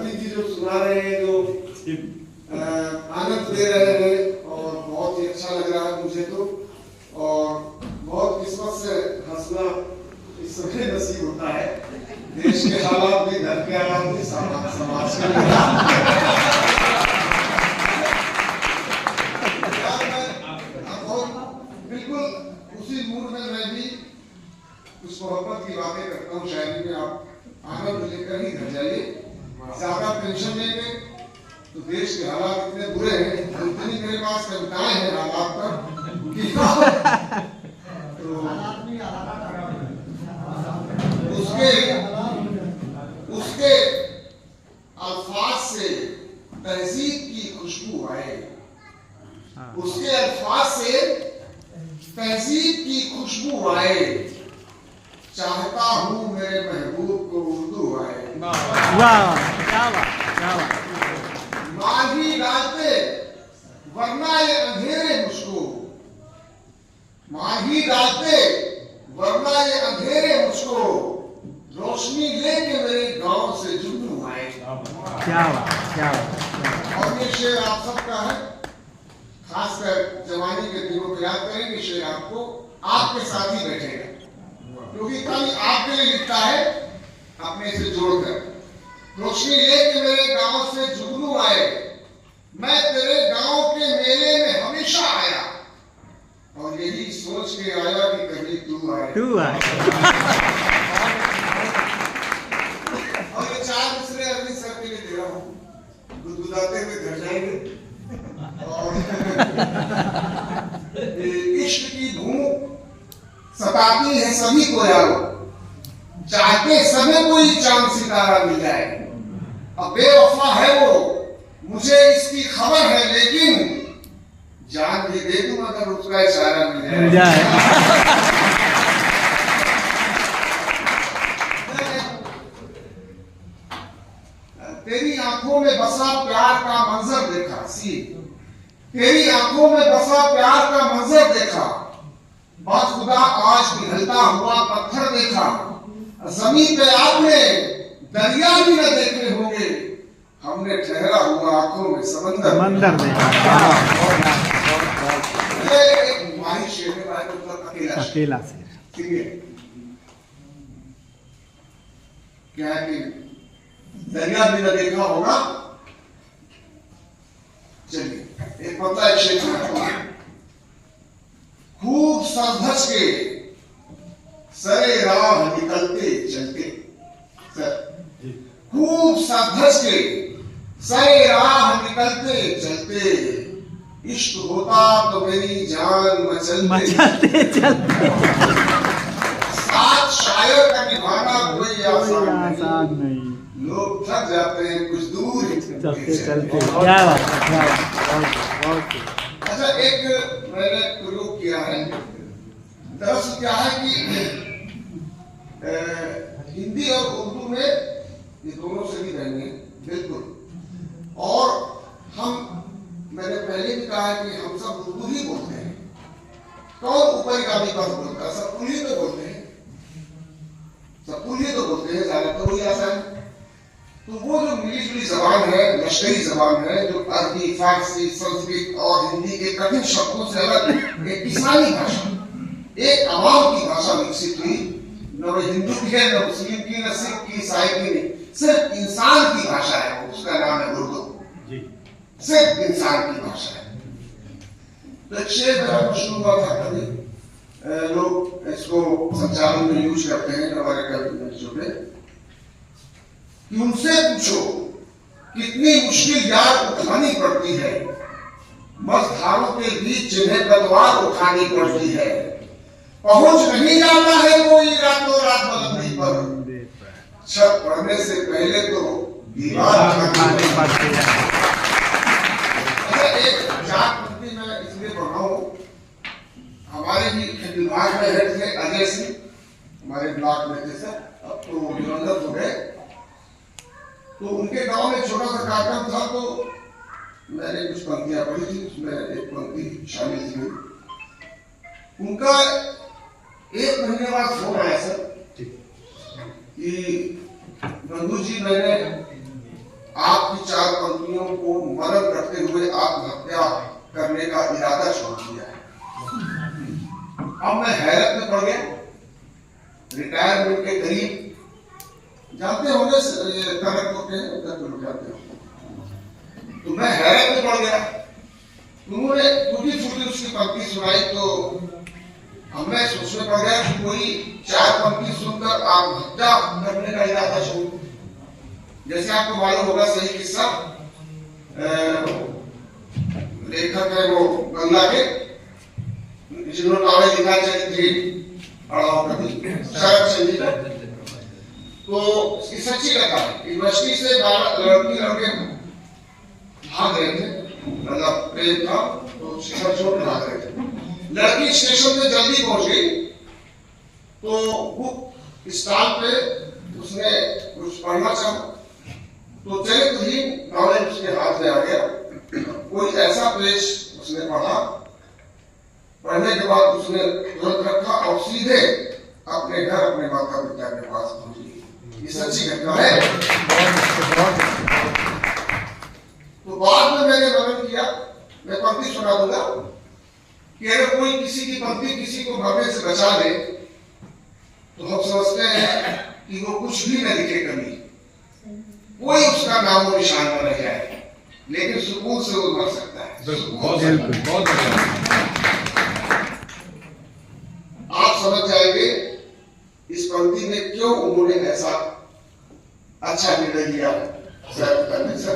अतिथि जी जो सुना रहे हैं, जो आनंद दे रहे हैं, और बहुत ही अच्छा लग रहा है मुझे तो। और बहुत किस्मत से हंसना इस समय नसीब होता है। देश के हालात भी, घर के हालात भी, समाज के बिल्कुल उसी मूड में मैं भी कुछ मोहब्बत की बातें करता हूँ शायरी में। आप आनंद लेकर ही घर जाइए। ज्यादा टेंशन लेंगे तो देश के हालात इतने बुरे हैं, इतनी मेरे पास कविताएं हैं हालात पर कि तो उसके अल्फाज से तहजीब की खुशबू आए, उसके अल्फाज से तहजीब की खुशबू आए। चाहता हूँ मेरे महबूब को उर्दू आए। माही डालते वरना ये अंधेरे मुझको, माही डालते वरना ये अंधेरे मुझको, रोशनी लेके मेरे गांव से जुगनू आए। क्या बात। और ये शेर आप सबका है, खासकर जवानी के दिनों को याद करेंगे। शेर आपको आपके साथ ही बैठेगा, क्योंकि कल आपके लिए लिखता है अपने से जोड़कर। रोशनी लेके मेरे गांव से जुगनू आए, मैं तेरे गांव के मेले में हमेशा आया, और यही सोच के आया कि कभी तू आए। और ये 4 मिसरे अरविंद सर के लिए दे रहा हूँ, गुदगुदाते हुए घर जाएंगे। और इश्क की धूप सताती है सभी को यारो, चाहते समय कोई चांद सितारा मिल जाए। अब बेवफा है वो, मुझे इसकी खबर है, लेकिन जान भी दे दूं अगर उसका इशारा मिल जाए। तेरी आंखों में बसा प्यार का मंजर देखा, तेरी आंखों में बसा प्यार का मंजर देखा, खुदा आज पिघलता हुआ पत्थर देखा। जमीन पे आपने दरिया भी न देखे होंगे, हमने ठहरा हुआ आंखों में समंदर देखा। एक माही शेर में अकेला शेर, ठीक है। क्या है कि दरिया भी न देखा होगा। चलिए एक पता है शेर, खूब सज के सरे राह निकलते चलते, खूब सज के सरे राह निकलते चलते, इश्क होता तो मेरी जान मचलते चलते। साथ शायर का निभाना कोई आसान नहीं, लोग थक जाते हैं कुछ दूर चलते चलते। क्या बात। अच्छा, एक मैंने प्रयोग किया है। दरअसल क्या है कि हिंदी और उर्दू में ये दोनों से भी रहेंगे बिल्कुल। और मैंने पहले भी कहा है कि हम सब उर्दू ही बोलते हैं। कौन ऊपरगामी पद बोलता है? सब ही तो बोलते हैं, सब ही तो बोलते हैं, ज्यादातर वही आसान है। तो वो जो मिली जुली जबान है, लश्करी जबान है, जो अरबी, फारसी, संस्कृत और हिंदी के कठिन शब्दों से अलग एक इंसानी भाषा, एक आवाम की भाषा विकसित हुई। न वो हिंदू की है, न मुस्लिम की, न सिख की, ईसाई की नहीं, सिर्फ इंसान की भाषा है। उसका नाम है उर्दू, सिर्फ इंसान की भाषा है। तो एक शेर मेरा शुरू हुआ था, कभी लोग इसको संचालन में यूज करते हैं हमारे कवियों में, कि उनसे पूछो कितनी मुश्किल याद उठानी पड़ती है, मझधारों के बीच जिन्हें तलवार उठानी पड़ती है, पहुंच नहीं जाता है कोई रातों रात बुलंदी पर, छत पड़ने से पहले तो दीवार उठानी पड़ती है। एक जात पंक्ति मैं इसलिए पढ़ा हूं, हमारे भी विभाग में हेड थे अजय सिंह, हमारे ब्लॉक में थे सर, अब तो दिवंगत हो गए। तो उनके गांव में छोटा सा कार्यक्रम था, तो मैंने कुछ पंक्तियां पढ़ी थी, उसमें एक पंक्ति शामिल थी। उनका 1 महीने बाद फोन आया सर कि बंधु जी, मैंने आपकी 4 पंक्तियों को मनन करते हुए आत्महत्या करने का इरादा छोड़ दिया है। अब मैं हैरत में पड़ गया। रिटायरमेंट के करीब, जानते होंगे कनकपुर के उधर जाते हो, तो मैं हैरत में पड़ गया। उन्होंने टूटी फूटी उसकी पंक्ति सुनाई तो अब मैं सोचने पड़ गया कि कोई 4 पंक्ति सुनकर आत्महत्या करने का इरादा छोड़। जैसे आपको मालूम होगा सही किस्सा, लेखक है वो गंगा के, जिन्होंने नावल लिखा चरित्री शरद चंद्र का, तो इसकी सच्ची कथा है। यूनिवर्सिटी से 12 लड़के भाग रहे थे, मतलब प्रेम था तो शिक्षा छोड़ भाग रहे थे। लड़की स्टेशन पे जल्दी पहुंच गई तो बुक स्टॉल पे उसने कुछ पढ़ना चाहा, तो चलित ही नॉलेज उसके हाथ में आ गया। कोई ऐसा पेज उसने पढ़ा, पढ़ने के बाद उसने तुरंत रखा और सीधे अपने घर अपने माता पिता के पास पहुंच गई। ये सच्ची घटना है। तो बाद में मैंने वर्णन किया, मैं पंक्ति सुना दूंगा कि अगर कोई किसी की पंक्ति किसी को भरने से बचा ले तो हम समझते हैं कि वो कुछ भी न लिखे कभी, कोई उसका नामो निशान न रह जाए, लेकिन सुकून से वो मर सकता है। बहुत आप समझ जाएंगे इस पंक्ति में क्यों उन्होंने ऐसा अच्छा निर्णय लिया करने से।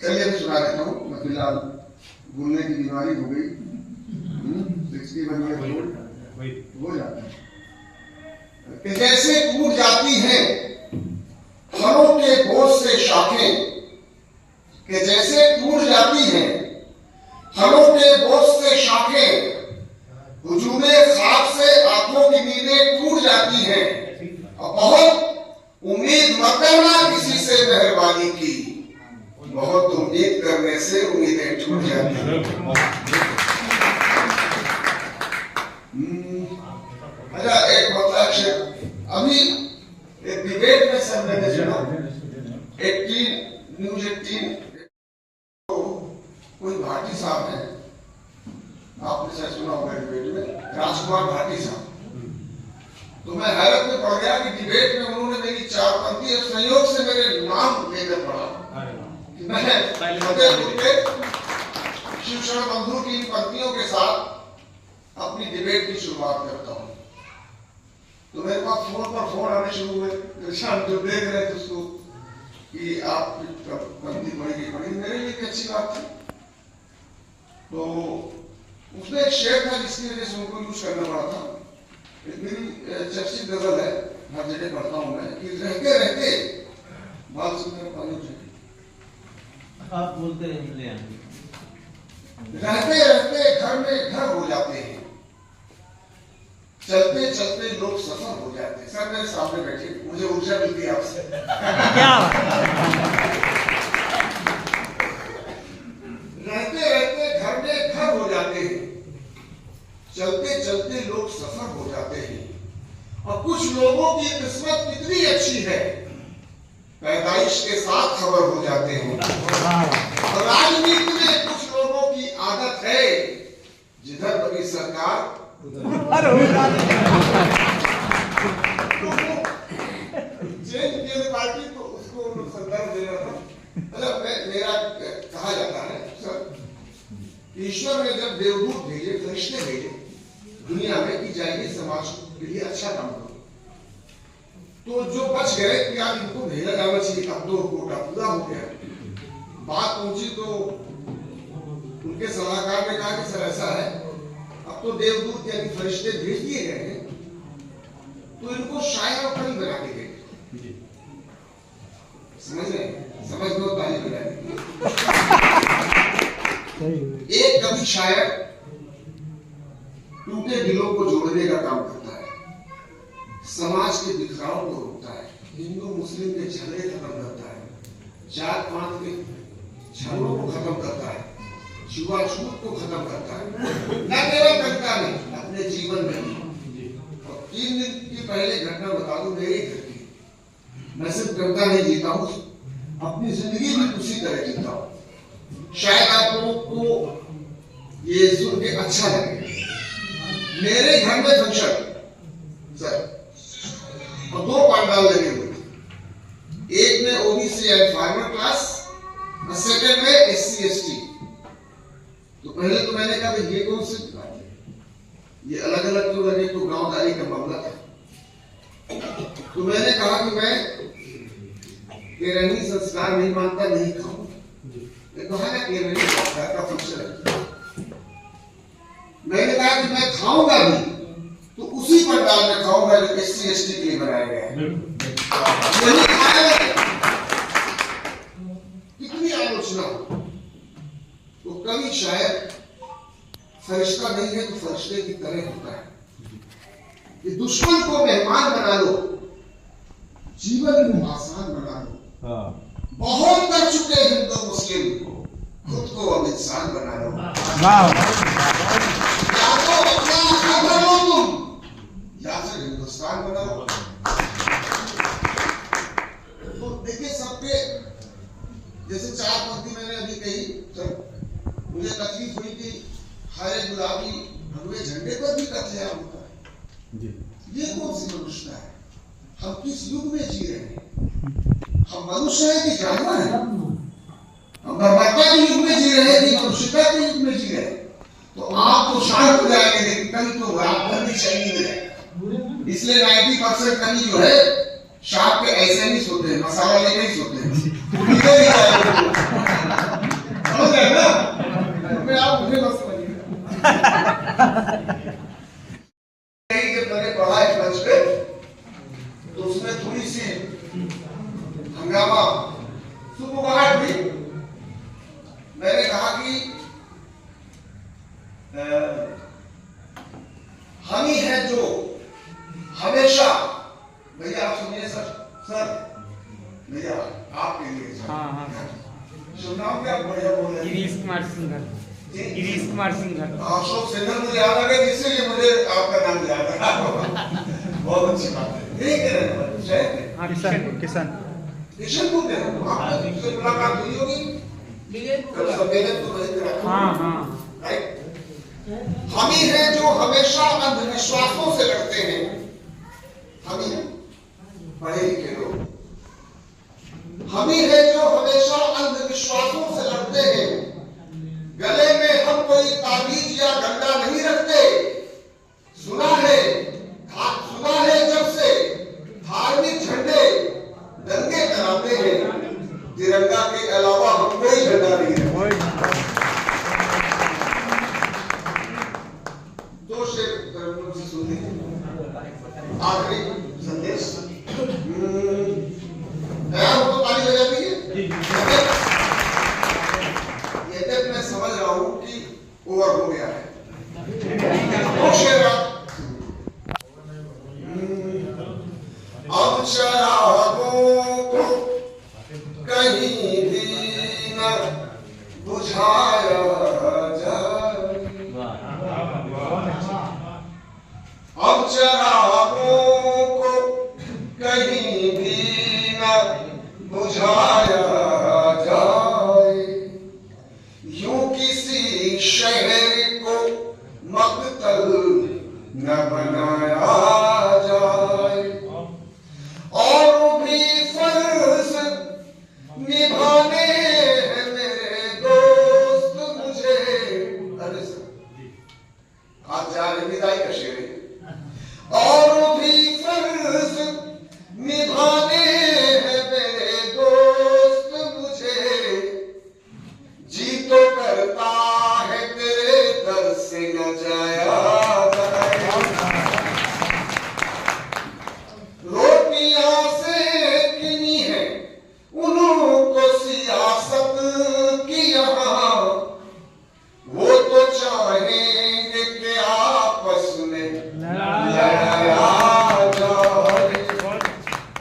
चलिए मैं सुना देता हूँ। मैं फिलहाल भूलने की बीमारी हो गई, 61 ईयर हो जाता है। कि जैसे टूट जाती हैं फलों के बोझ से शाखें, कि जैसे टूट जाती हैं फलों के बोझ से शाखें, हुजूमे खाक से आंखों की नींदें टूट जाती हैं, और बहुत उम्मीद मत करना किसी से मेहरबानी की, बहुत उम्मीद करने से उम्मीदें टूट जाती हैं। अच्छा, एक मतलब अभी एक डिबेट में सब मैंने सुना, 18 न्यूज़ 18 कोई भाटी साहब है, आपने शायद सुना होगा डिबेट में, राजकुमार भाटी साहब। तो मैं हैरत में पड़ गया कि डिबेट में उन्होंने मेरी 4 पंक्ति और संयोग से मेरे नाम लेकर पढ़ा। मैं फतेहपुर के शिव शरण बंधु की इन पंक्तियों के साथ अपनी डिबेट की शुरुआत करता हूँ। तो मेरे पास फोन पर फोन आने शुरू हुए, जो देख रहे थे उसको कि आप पंक्ति पढ़ी, मेरे लिए भी अच्छी बात थी। तो उसमें एक शेर था जिसकी वजह से उनको यूज करना पड़ा था। मेरी चर्चित गजल है, हर जगह पढ़ता हूँ मैं, कि रहते रहते बात सुनकर पानी उठे, आप बोलते रहे, रहते रहते घर में घर हो जाते हैं, चलते चलते लोग सफर हो जाते हैं। सर मेरे सामने बैठे, मुझे ऊर्जा मिलती है आपसे। रहते रहते घर में घर हो जाते हैं, चलते चलते लोग सफर हो जाते हैं, और कुछ लोगों की किस्मत कितनी अच्छी है, पैदाइश के साथ खबर हो जाते हैं। और राजनीति में कुछ लोगों की आदत है, जिधर कभी सरकार पार्टी तो उसको संदर्भ दे रहा था। मतलब मेरा कहा जाता है सर, ईश्वर ने जब देवदूत भेजे, फरिश्ते भेजे दुनिया में कि जाइए समाज के लिए अच्छा काम करो, तो जो बच गए कि यार इनको भेजा जाना चाहिए, अब तो कोटा पूरा हो गया। बात पहुंची तो उनके सलाहकार ने कहा कि सर ऐसा है, अब तो देवदूत यानी फरिश्ते भेज दिए गए हैं, तो इनको शायर और कवि बना के गए। समझ रहे, समझ लो ताली बजाने। एक कवि शायर टूटे दिलों को जोड़ने का काम करता है, समाज के बिखराव को रोकता है, हिंदू मुस्लिम के झगड़े खत्म करता है, जात पात के झगड़ों को खत्म करता है, छुआछूत को खत्म करता है। न केवल कविता में, अपने जीवन में भी बालू मेरे घर की। मैं सिर्फ कविता नहीं जीता हूँ, अपनी जिंदगी भी उसी तरह जीता हूँ। शायद आप लोगों को ये सुन के अच्छा लगे। मेरे घर में फंक्शन सर और 2 पंडाल लगे हुए, एक में ओबीसी एंड फार्मर क्लास और सेकंड में एससी एसटी। तो पहले तो मैंने कहा ये कौन सी बात है, ये अलग अलग क्यों लगे, तो गांवदारी का मामला था। तो मैंने कहा कि मैं केरनी संस्कार नहीं मानता, नहीं खाऊंगा। कहा ना केरनी संस्कार का फंक्शन है, मैंने कहा कि मैं खाऊंगा भी तो उसी पंडाल में खाऊंगा जो एससी एसटी के लिए बनाया गया है। कितनी आलोचना हो तो कभी शायद फरिश्ता नहीं है तो फरिश्ते की तरह होता है कि दुश्मन को मेहमान बना लो, जीवन को आसान बना लो। बहुत कर चुके हिंदू मुस्लिम, खुद को अब इंसान बना लो। या तो अपना खबर लो तुम, या फिर हिंदुस्तान बनाओ। तो देखिए सबके जैसे 4 पंक्ति मैंने अभी कही, तो मुझे तकलीफ हुई कि हरे गुलाबी भगवे झंडे पर भी कत्लेआम होता है। ये कौन सी मनुष्यता है? हम किस युग में जी रहे हैं? हम मनुष्य है कि जानवर है? हम बर्बरता के युग में जी रहे हैं कि मनुष्यता के युग में जी रहे हैं? तो आप तो शांत हो जाएंगे, लेकिन कल तो रात भर भी चैन नहीं मिलेगा। इसलिए 90% कभी जो है शाम के ऐसे नहीं सोते हैं, मसाला लेके ही सोते हैं। समझ गए ना? मैं आप मुझे बस जब मैंने पढ़ा एक मंच पे तो उसमें थोड़ी सी हंगामा सुबुगाहट हुई। मैंने कहा कि हम ही हैं जो हमेशा, भैया आप सुनिए सर भैया आपके लिए सुनाओ क्या बढ़िया बोल रहे हैं। गिरीश कुमार सिंघल। अशोक सिंघल मुझे याद आ गया, जिससे मुझे आपका नाम याद आ। बहुत अच्छी बात है। यही कह रहे हैं किशनपुर में आपसे मुलाकात हुई होगी कल सवेरे तो वही करा। राइट। हम ही हैं जो हमेशा अंधविश्वासों से लड़ते हैं। हम ही पढ़े लिखे लोग, हम ही हैं जो हमेशा अंधविश्वासों से लड़ते हैं। गले में हम कोई ताबीज या गंगा नहीं रखते। सुना है जब से धार्मिक झंडे दंगे कराते हैं, तिरंगा के अलावा हम कोई झंडा नहीं रखते। दो शेर से सुन लीजिए, आखिरी संदेश। तैयार हो तो ताली बजा दीजिए। मैं समझ रहा हूं कि ओवर हो गया है। अब शराबों को कहीं भी न बुझाया जाए, अब शराबों को कहीं भी न बुझाया जाए, यूं किसी शहर को मकतल न बनाया जाए, और भी फर्ज निभाने हैं मेरे दोस्त मुझे। अरे सर आप जाने विदाई का शेर है। और भी फर्ज निभाने हैं मेरे दोस्त मुझे, जी तो करता है तेरे दर से न जाया जाए। रोटियां से किनी है उनको सियासत की यहाँ, वो तो चाहेंगे कि आपस में लड़ाया जाए।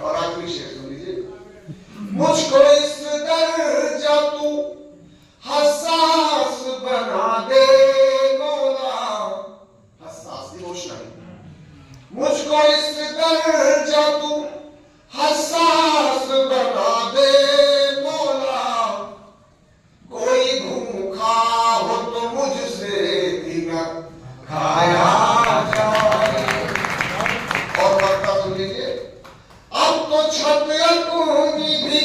और आखिरी शेर सुन लीजिए। मुझको इस दर्जा तू हसास बना दे मौला, हसास इमोशनल, मुझको मुझको इस दर्जा तू हसास बना दे मौला, कोई भूखा हो तो मुझसे भी न खाया जाए। और वार्ता सुन लीजिए। अब तो छत अपनी भी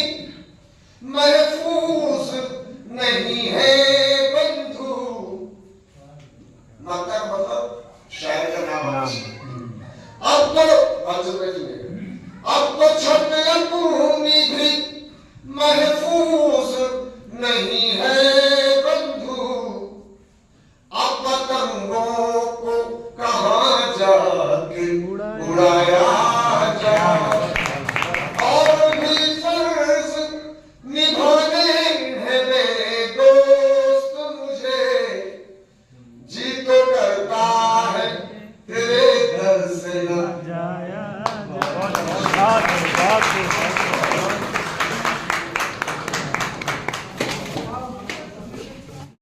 महफूज नहीं है बंधु, मतलब शायर का नाम। अब तो छत अपनी भी महफूज नहीं है बंधु, अब पतंगों को कहां जाके उड़ाया जाए। और भी फर्ज निभाने हैं मेरे दोस्त मुझे, जी तो करता है तेरे घर से न जाया।